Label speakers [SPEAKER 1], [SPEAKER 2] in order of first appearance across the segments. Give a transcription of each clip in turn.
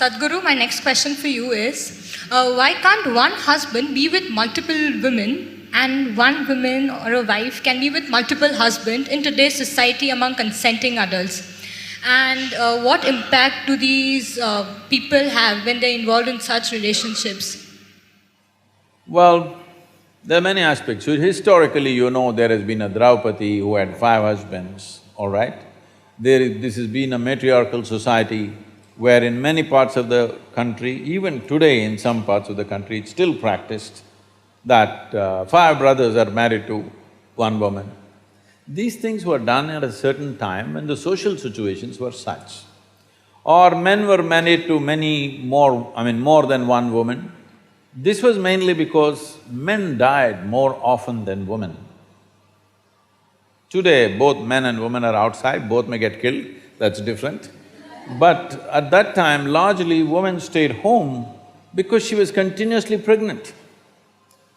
[SPEAKER 1] Sadhguru, my next question for you is, why can't one husband be with multiple women and one woman or a wife can be with multiple husbands in today's society among consenting adults? And what impact do these people have when they're involved in such relationships?
[SPEAKER 2] Well, there are many aspects. So historically, you know, there has been a Draupadi who had 5 husbands, all right? This has been a matriarchal society where in many parts of the country, even today in some parts of the country, it's still practiced that 5 brothers are married to 1 woman. These things were done at a certain time when the social situations were such. Or men were married to many more, more than 1 woman. This was mainly because men died more often than women. Today, both men and women are outside, both may get killed, that's different. But at that time, largely women stayed home because she was continuously pregnant.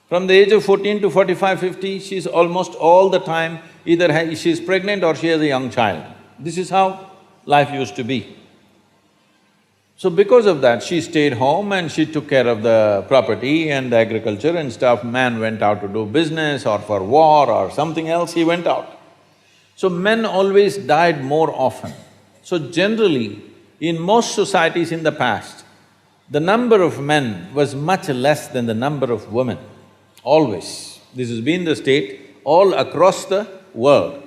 [SPEAKER 2] From the age of 14 to 45, 50, she's almost all the time either she's pregnant or she has a young child. This is how life used to be. So because of that, she stayed home and she took care of the property and the agriculture and stuff. Man went out to do business or for war or something else, he went out. So men always died more often. So generally, in most societies in the past, the number of men was much less than the number of women, always. This has been the state all across the world.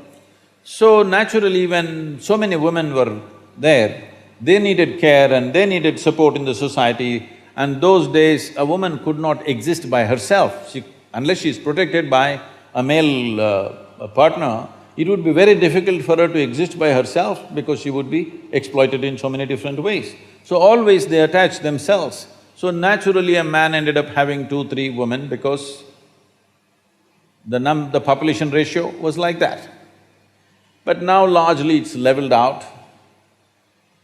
[SPEAKER 2] So naturally, when so many women were there, they needed care and they needed support in the society, and those days a woman could not exist by herself. Unless she's protected by a male partner, it would be very difficult for her to exist by herself because she would be exploited in so many different ways. So always they attached themselves. So naturally a man ended up having 2, 3 women because the population ratio was like that. But now largely it's leveled out.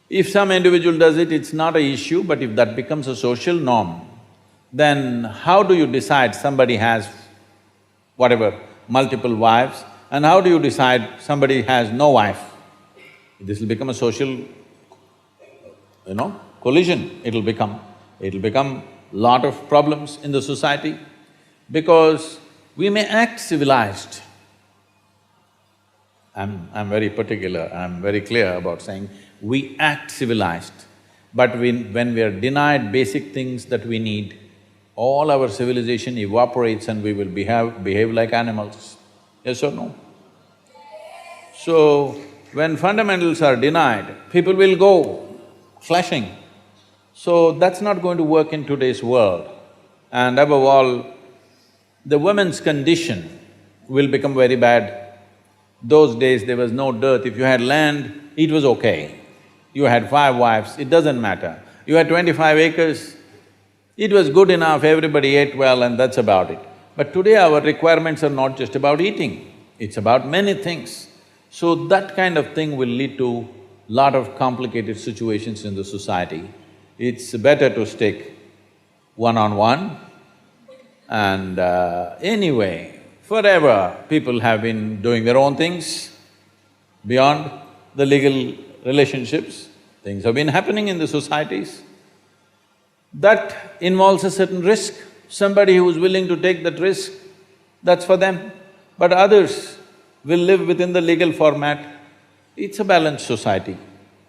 [SPEAKER 2] If some individual does it, it's not an issue, but if that becomes a social norm, then how do you decide somebody has whatever, multiple wives, and how do you decide somebody has no wife? This will become a social, collision, it'll become lot of problems in the society because we may act civilized. I'm very particular, I'm very clear about saying we act civilized, but when we are denied basic things that we need, all our civilization evaporates and we will behave like animals. Yes or no? So, when fundamentals are denied, people will go flashing. So that's not going to work in today's world. And above all, the women's condition will become very bad. Those days there was no dearth. If you had land, it was okay. You had 5 wives, it doesn't matter. You had 25 acres, it was good enough, everybody ate well and that's about it. But today our requirements are not just about eating, it's about many things. So that kind of thing will lead to lot of complicated situations in the society. It's better to stick one-on-one and anyway, forever people have been doing their own things beyond the legal relationships. Things have been happening in the societies. That involves a certain risk. Somebody who is willing to take that risk, that's for them. But others will live within the legal format. It's a balanced society.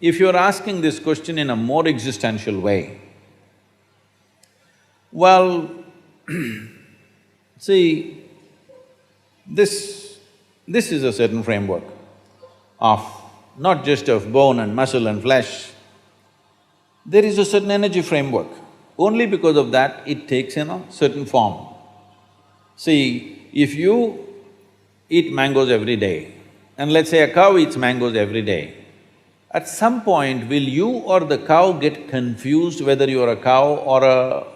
[SPEAKER 2] If you're asking this question in a more existential way, well, see, this is a certain framework of not just of bone and muscle and flesh, there is a certain energy framework. Only because of that, it takes certain form. See, if you eat mangoes every day, and let's say a cow eats mangoes every day, at some point will you or the cow get confused whether you are a cow or a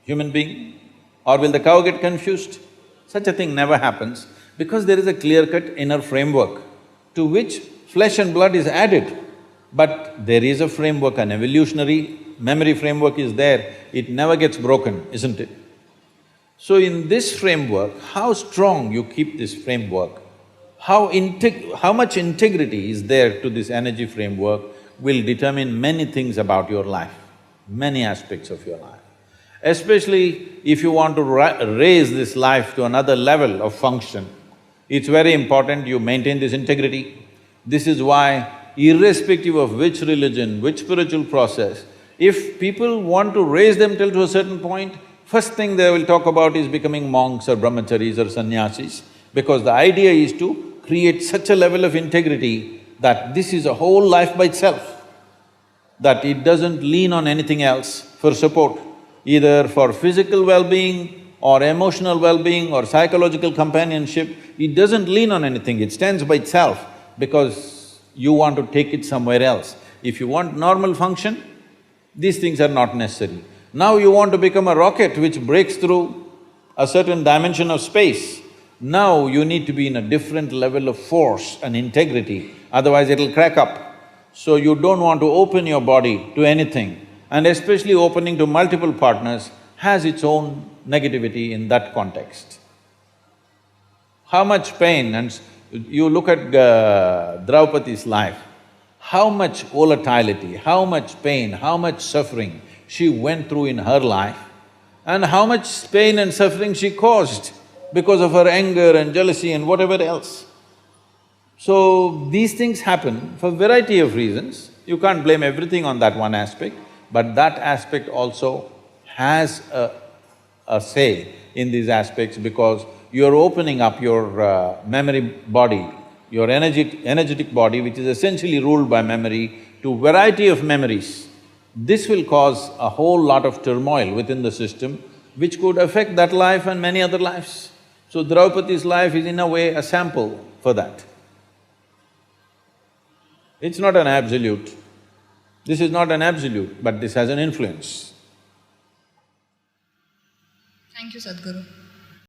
[SPEAKER 2] human being? Or will the cow get confused? Such a thing never happens because there is a clear-cut inner framework to which flesh and blood is added. But there is a framework, an evolutionary memory framework is there, it never gets broken, isn't it? So in this framework, how strong you keep this framework, how much integrity is there to this energy framework will determine many things about your life. many aspects of your life. Especially if you want to raise this life to another level of function, it's very important you maintain this integrity. This is why, irrespective of which religion, which spiritual process, if people want to raise themselves to a certain point, first thing they will talk about is becoming monks or brahmacharis or sannyasis, because the idea is to create such a level of integrity that this is a whole life by itself, that it doesn't lean on anything else for support, either for physical well-being or emotional well-being or psychological companionship. It doesn't lean on anything, it stands by itself because you want to take it somewhere else. If you want normal function, these things are not necessary. Now you want to become a rocket which breaks through a certain dimension of space. Now you need to be in a different level of force and integrity, otherwise it'll crack up. So you don't want to open your body to anything, and especially opening to multiple partners has its own negativity in that context. How much pain, and you look at Draupadi's life, how much volatility, how much pain, how much suffering she went through in her life, and how much pain and suffering she caused because of her anger and jealousy and whatever else. So, these things happen for variety of reasons. You can't blame everything on that one aspect, but that aspect also has a say in these aspects, because you're opening up your memory body, your energetic body, which is essentially ruled by memory, to variety of memories. This will cause a whole lot of turmoil within the system, which could affect that life and many other lives. So Draupadi's life is in a way a sample for that. It's not an absolute. This is not an absolute, but this has an influence.
[SPEAKER 1] Thank you, Sadhguru.